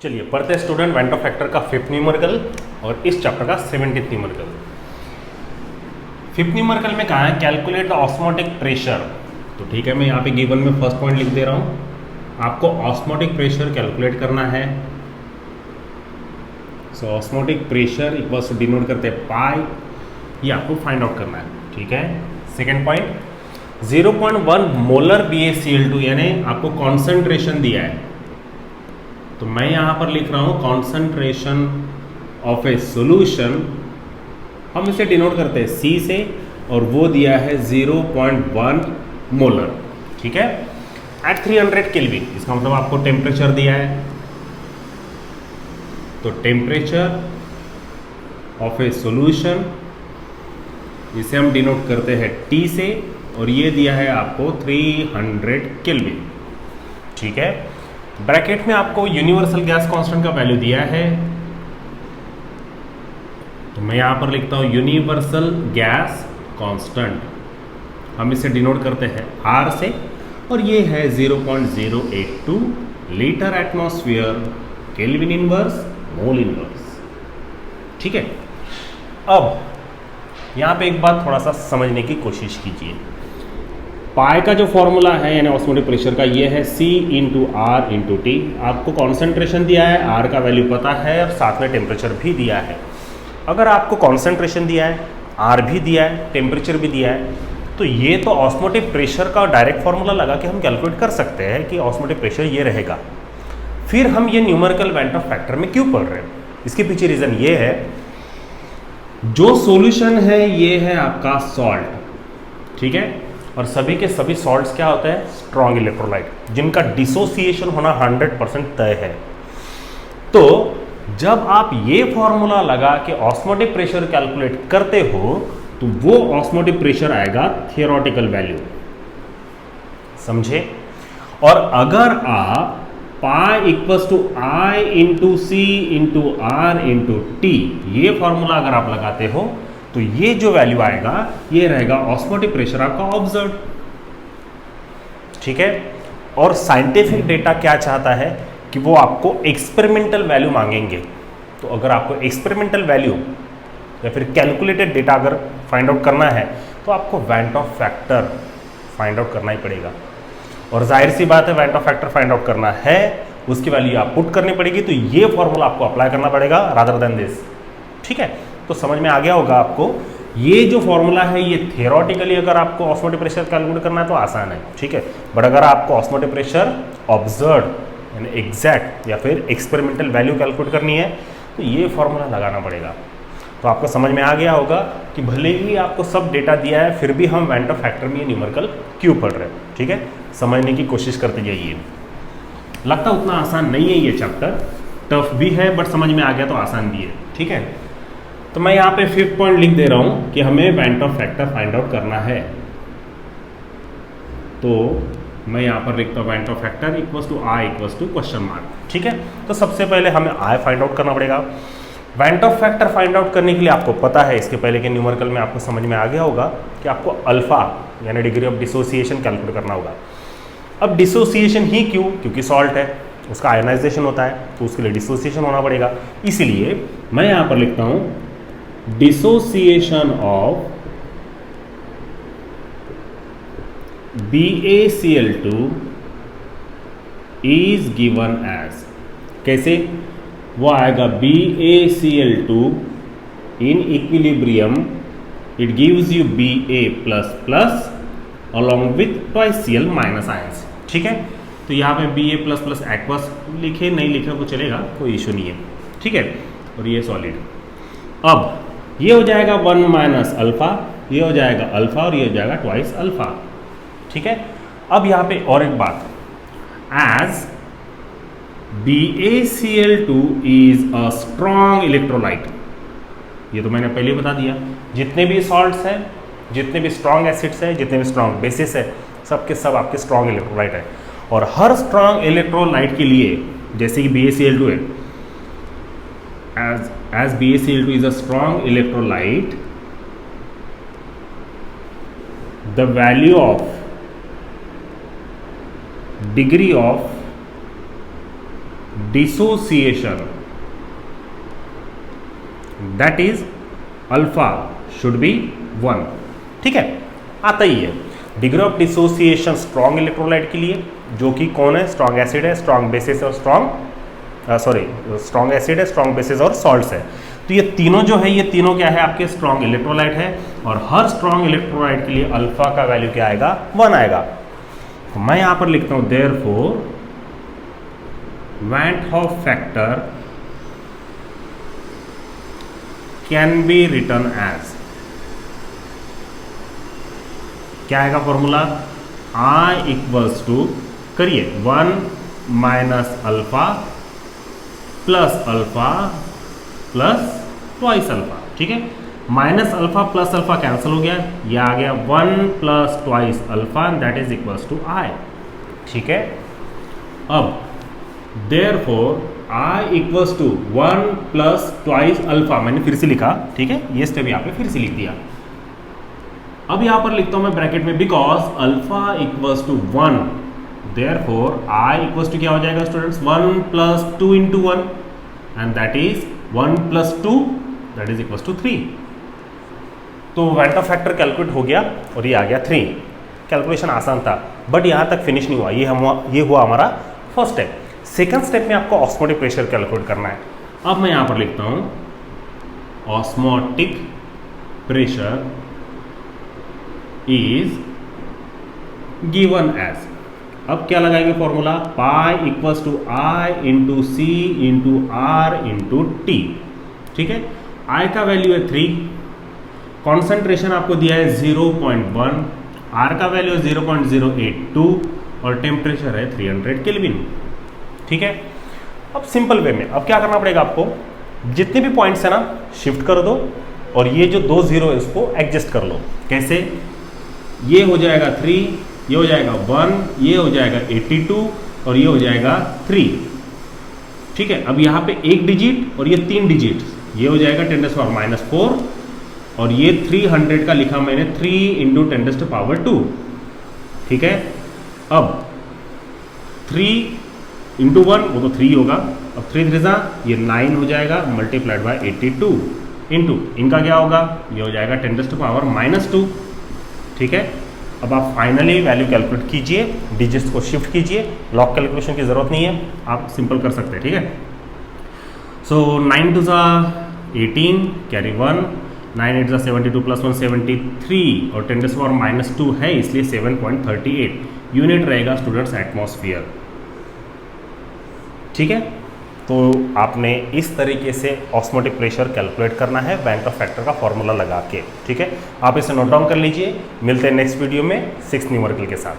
चलिए पढ़ते हैं स्टूडेंट वेंट ऑफ फैक्टर का फिफ्थ न्यूमेरिकल और इस चैप्टर का 17th न्यूमेरिकल। फिफ्थ न्यूमेरिकल में कहा है कैलकुलेट द ऑस्मोटिक प्रेशर। तो ठीक है, मैं यहाँ पे गिवन में फर्स्ट पॉइंट लिख दे रहा हूँ, आपको ऑस्मोटिक प्रेशर कैलकुलेट करना है। सो ऑस्मोटिक प्रेशर इक्वल्स डिनोट करते हैं पाई, ये आपको फाइंड आउट करना है। ठीक है, सेकेंड पॉइंट 0.1 मोलर BaCl2 यानी आपको कॉन्सेंट्रेशन दिया है, तो मैं यहां पर लिख रहा हूं कॉन्सेंट्रेशन ऑफ ए सॉल्यूशन, हम इसे डिनोट करते हैं C से और वो दिया है 0.1 मोलर। ठीक है, एट 300 केल्विन, इसका मतलब आपको टेम्परेचर दिया है, तो टेम्परेचर ऑफ ए सॉल्यूशन इसे हम डिनोट करते हैं T से और ये दिया है आपको 300 केल्विन। ठीक है, ब्रैकेट में आपको यूनिवर्सल गैस कांस्टेंट का वैल्यू दिया है, तो मैं यहां पर लिखता हूं यूनिवर्सल गैस कांस्टेंट, हम इसे डिनोट करते हैं R से और ये है 0.082 litre atmosphere kelvin inverse mole inverse. ठीक है, अब यहां पे एक बात थोड़ा सा समझने की कोशिश कीजिए। पाई का जो फॉर्मूला है यानी ऑस्मोटिक प्रेशर का, ये है C into R into T. आपको कॉन्सेंट्रेशन दिया है, R का वैल्यू पता है और साथ में टेम्परेचर भी दिया है। अगर आपको कॉन्सेंट्रेशन दिया है, R भी दिया है, टेम्परेचर भी दिया है, तो ये तो ऑस्मोटिक प्रेशर का डायरेक्ट फॉर्मूला लगा के हम कैलकुलेट कर सकते हैं कि ऑस्मोटिक प्रेशर ये रहेगा। फिर हम ये न्यूमेरिकल वेंट ऑफ फैक्टर में क्यों पढ़ रहे हैं, इसके पीछे रीज़न ये है, जो सॉल्यूशन है ये है आपका सॉल्ट। ठीक है, और सभी के सभी सॉल्ट्स क्या होते हैं, स्ट्रॉन्ग इलेक्ट्रोलाइट, जिनका डिसोसिएशन होना 100% तय है। तो जब आप ये फॉर्मूला लगा के ऑस्मोटिक प्रेशर कैलकुलेट करते हो तो वो ऑस्मोटिक प्रेशर आएगा थियोरेटिकल वैल्यू, समझे। और अगर आप pi equals to i into C into R into T ये फॉर्मूला अगर आप लगाते हो तो ये जो वैल्यू आएगा ये रहेगा ऑस्मोटिक प्रेशर आपका ऑब्जर्व। ठीक है, और साइंटिफिक डेटा क्या चाहता है कि वो आपको एक्सपेरिमेंटल वैल्यू मांगेंगे, तो अगर आपको एक्सपेरिमेंटल वैल्यू या फिर कैलकुलेटेड डेटा अगर फाइंड आउट करना है तो आपको went Hoff factor find out करना ही पड़ेगा। और जाहिर सी बात है, went Hoff factor find out करना है, उसकी वैल्यू आप पुट करनी पड़ेगी, तो ये फॉर्मूला आपको अप्लाई करना पड़ेगा रादर देन दिस। ठीक है, तो समझ में आ गया होगा आपको, ये जो फॉर्मूला है ये थियोरेटिकली अगर आपको ऑस्मोटिक प्रेशर कैलकुलेट करना है तो आसान है। ठीक है, बट अगर आपको ऑस्मोटिक प्रेशर ऑब्जर्व यानी एग्जैक्ट या फिर एक्सपेरिमेंटल वैल्यू कैलकुलेट करनी है तो ये फॉर्मूला लगाना पड़ेगा। तो आपको समझ में आ गया होगा कि भले ही आपको सब डेटा दिया है फिर भी हम वेंट ऑफ फैक्टर में ये न्यूमेरिकल क्यों पढ़ रहे हैं। ठीक है, समझने की कोशिश करते जाइए। लगता उतना आसान नहीं है ये चैप्टर, टफ भी है बट समझ में आ गया तो आसान भी है। ठीक है, तो मैं यहाँ पे फिफ्थ पॉइंट लिख दे रहा हूँ कि हमें van't Hoff factor find out करना है, तो मैं यहाँ पर लिखता हूँ van't Hoff factor equals to i equals to question mark. ठीक है, तो सबसे पहले हमें आई फाइंड आउट करना पड़ेगा। Went Hoff factor find out करने के लिए आपको पता है, इसके पहले के न्यूमेरिकल में आपको समझ में आ गया होगा कि आपको अल्फा यानी डिग्री ऑफ डिसोसिएशन कैलकुलेट करना होगा। अब डिसोसिएशन ही क्यों, क्योंकि सॉल्ट है, उसका आयनाइजेशन होता है, तो उसके लिए डिसोसिएशन होना पड़ेगा। इसीलिए मैं यहाँ पर लिखता हूँ dissociation of BaCl2 is given as, कैसे वो आएगा, BaCl2 in equilibrium it gives you Ba++ along with twice Cl minus ions. ठीक है, तो यहाँ पे Ba++ एक्वस लिखे नहीं लिखे वो चलेगा, कोई इशू नहीं है। ठीक है, और ये सॉलिड, अब ये हो जाएगा 1 माइनस अल्फा, ये हो जाएगा अल्फा और ये हो जाएगा ट्वाइस अल्फा। ठीक है, अब यहाँ पे और एक बात, as BaCl2 is a strong electrolyte, ये तो मैंने पहले बता दिया, जितने भी सॉल्ट्स हैं, जितने भी स्ट्रॉन्ग एसिड्स हैं, जितने भी स्ट्रॉन्ग बेसिस है, सब के सब आपके स्ट्रॉन्ग इलेक्ट्रोलाइट है। और हर स्ट्रॉन्ग इलेक्ट्रोलाइट के लिए, जैसे कि BaCl2 है, as BaCl2 is a strong electrolyte, the value of degree of dissociation, that is alpha should be 1। ठीक है, आता ही है। Degree of dissociation strong electrolyte के लिए, जो कि कौन है, स्ट्रॉन्ग एसिड है, स्ट्रॉन्ग बेसिस और स्ट्रॉन्ग एसिड है, स्ट्रॉन्ग बेसिस और सॉल्ट्स है। तो ये तीनों जो है, ये तीनों क्या है, आपके स्ट्रॉन्ग इलेक्ट्रोलाइट है, और हर स्ट्रॉन्ग इलेक्ट्रोलाइट के लिए अल्फा का वैल्यू क्या आएगा, 1 आएगा। तो मैं यहां पर लिखता हूं therefore van't Hoff factor can be written as, क्या आएगा फॉर्मूला, I इक्वल्स टू, करिए 1 minus alpha plus alpha plus twice alpha. ठीक है, minus alpha plus alpha cancel हो गया, ये आ गया 1 plus twice alpha, that is equals to I। ठीक है, अब therefore I equals to 1 plus twice alpha, मैंने फिर से लिखा, ठीक है, ये स्टेप यहाँ पे फिर से लिख दिया। अब यहां पर लिखता हूं मैं ब्रैकेट में, because alpha equals to 1, therefore I equals to क्या हो जाएगा students, 1 plus 2 into 1, and that is 1 plus 2, that is equals to 3। तो वैन का फैक्टर कैलकुलेट हो गया और ये आ गया 3। कैलकुलेशन आसान था, बट यहां तक फिनिश नहीं हुआ, ये हुआ हमारा फर्स्ट स्टेप। सेकंड स्टेप में आपको ऑस्मोटिक प्रेशर कैलकुलेट करना है। अब मैं यहां पर लिखता हूं osmotic pressure is given as, अब क्या लगाएंगे formula, pi equals to i into C into R into T. ठीक है, आई का वैल्यू है 3, कॉन्सेंट्रेशन आपको दिया है 0.1, आर का वैल्यू है 0.082 और टेम्परेचर है 300 केल्विन। ठीक है, अब सिंपल वे में अब क्या करना पड़ेगा आपको, जितने भी पॉइंट्स है ना शिफ्ट कर दो, और ये जो 2 0 है उसको एडजस्ट कर लो। कैसे, ये हो जाएगा 3, ये हो जाएगा 1, ये हो जाएगा 82 और ये हो जाएगा 3। ठीक है, अब यहाँ पे एक डिजिट और ये 3 डिजिट, ये हो जाएगा 10⁻⁻⁴, और ये 300 का लिखा मैंने 3 × 10⁻²। ठीक है, अब 3 × 1 वो तो 3 होगा, अब 3 3 ये 9 हो जाएगा मल्टीप्लाइड बाय 82 इंटू इनका क्या होगा, ये हो जाएगा 10⁻²। ठीक है, अब आप फाइनली वैल्यू कैलकुलेट कीजिए, डिजिट्स को शिफ्ट कीजिए, लॉग कैलकुलेशन की जरूरत नहीं है, आप सिंपल कर सकते हैं। ठीक है, सो 9 2 18 कैरी 1, 9 8 72 प्लस 1 73 और 10⁻² है, इसलिए 7.38 यूनिट रहेगा स्टूडेंट्स एटमॉस्फेयर। ठीक है, तो आपने इस तरीके से ऑस्मोटिक प्रेशर कैलकुलेट करना है वैन का फैक्टर का फॉर्मूला लगा के। ठीक है, आप इसे नोट डाउन कर लीजिए। मिलते हैं नेक्स्ट वीडियो में 6 न्यूमेरिकल के साथ।